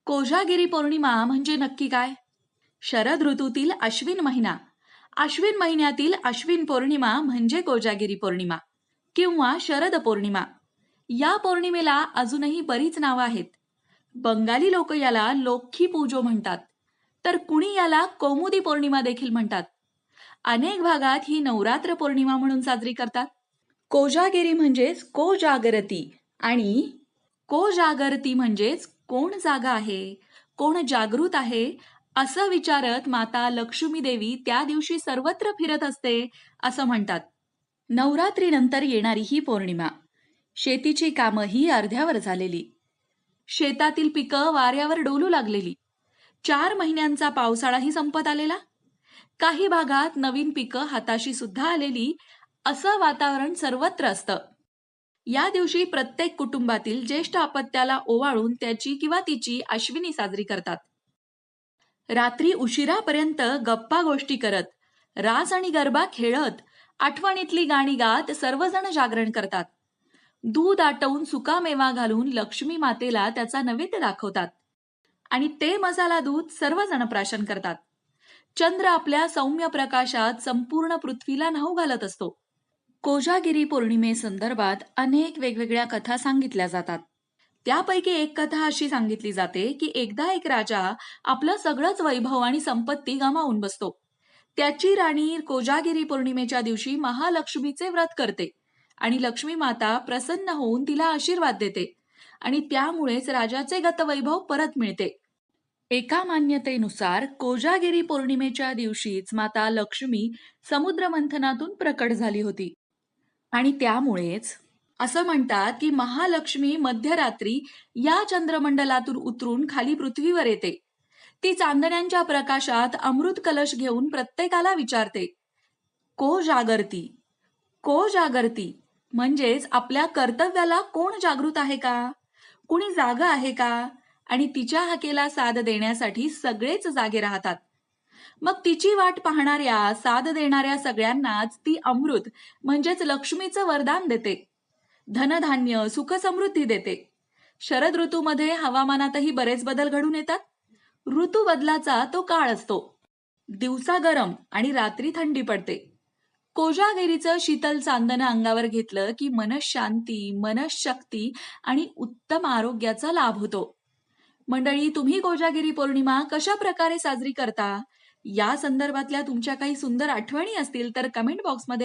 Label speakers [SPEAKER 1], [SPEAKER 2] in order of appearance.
[SPEAKER 1] कोजागिरी पौर्णिमा म्हणजे नक्की काय? शरद ऋतूतील अश्विन महिना. अश्विन महिन्यातील अश्विन पौर्णिमा म्हणजे कोजागिरी पौर्णिमा किंवा शरद पौर्णिमा. या पौर्णिमेला अजूनही बरीच नावं आहेत. बंगाली लोक याला लोक्खी पूजो म्हणतात, तर कुणी याला कौमुदी पौर्णिमा देखील म्हणतात. अनेक भागात ही नवरात्र पौर्णिमा म्हणून साजरी करतात. कोजागिरी म्हणजेच कोजागरती आणि कोजागरती म्हणजेच कोण जागा आहे, कोण जागृत आहे, असं विचारत माता लक्ष्मी देवी त्या दिवशी सर्वत्र फिरत असते असं म्हणतात. नवरात्रीनंतर येणारी ही पौर्णिमा, शेतीची कामंही अर्ध्यावर झालेली, शेतातील पिकं वाऱ्यावर डोलू लागलेली, 4 महिन्यांचा पावसाळाही संपत आलेला, काही भागात नवीन पिकं हाताशी सुद्धा आलेली, असं वातावरण सर्वत्र असतं. या दिवशी प्रत्येक कुटुंबातील ज्येष्ठ अपत्याला ओवाळून त्याची किंवा तिची अश्विनी साजरी करतात. रात्री उशिरापर्यंत गप्पा गोष्टी करत, रास आणि गरबा खेळत, आठवणीतली गाणी गात सर्वजण जागरण करतात. दूध आटवून सुकामेवा घालून लक्ष्मी मातेला त्याचा नैवेद्य दाखवतात आणि ते मसाला दूध सर्वजण प्राशन करतात. चंद्र आपल्या सौम्य प्रकाशात संपूर्ण पृथ्वीला न्हाऊ घालत असतो. कोजागिरी पौर्णिमेसंदर्भात अनेक वेगवेगळ्या कथा सांगितल्या जातात. त्यापैकी एक कथा अशी सांगितली जाते की एकदा एक राजा आपलं सगळंच वैभव आणि संपत्ती गमावून बसतो. त्याची राणी कोजागिरी पौर्णिमेच्या दिवशी महालक्ष्मीचे व्रत करते आणि लक्ष्मी माता प्रसन्न होऊन तिला आशीर्वाद देते आणि त्यामुळेच राजाचे गतवैभव परत मिळते. एका मान्यतेनुसार कोजागिरी पौर्णिमेच्या दिवशीच माता लक्ष्मी समुद्र मंथनातून प्रकट झाली होती आणि त्यामुळेच असं म्हणतात की महालक्ष्मी मध्यरात्री या चंद्रमंडलातून उतरून खाली पृथ्वीवर येते. ती चांदण्यांच्या प्रकाशात अमृत कलश घेऊन प्रत्येकाला विचारते, को जागरती, को जागरती, म्हणजेच आपल्या कर्तव्याला कोण जागृत आहे का, कुणी जागा आहे का, आणि तिच्या हाकेला साद देण्यासाठी सगळेच जागे राहतात. मग तिची वाट पाहणाऱ्या साद देणाऱ्या सगळ्यांनाच ती अमृत म्हणजेच लक्ष्मीचं वरदान देते, धनधान्य सुखसमृद्धी देते. शरद ऋतूमध्ये हवामानातही बरेच बदल घडून येतात. ऋतू बदलाचा तो काळ असतो. दिवसा गरम आणि रात्री थंडी पडते. कोजागिरीचं शीतल चांदणं अंगावर घेतलं की मनःशांती, मनःशक्ती आणि उत्तम आरोग्याचा लाभ होतो. मंडळी, तुम्ही कोजागिरी पौर्णिमा कशा प्रकारे साजरी करता? या संदर्भातल्या तुमच्या काही सुंदर आठवणी असतील तर कमेंट बॉक्समध्ये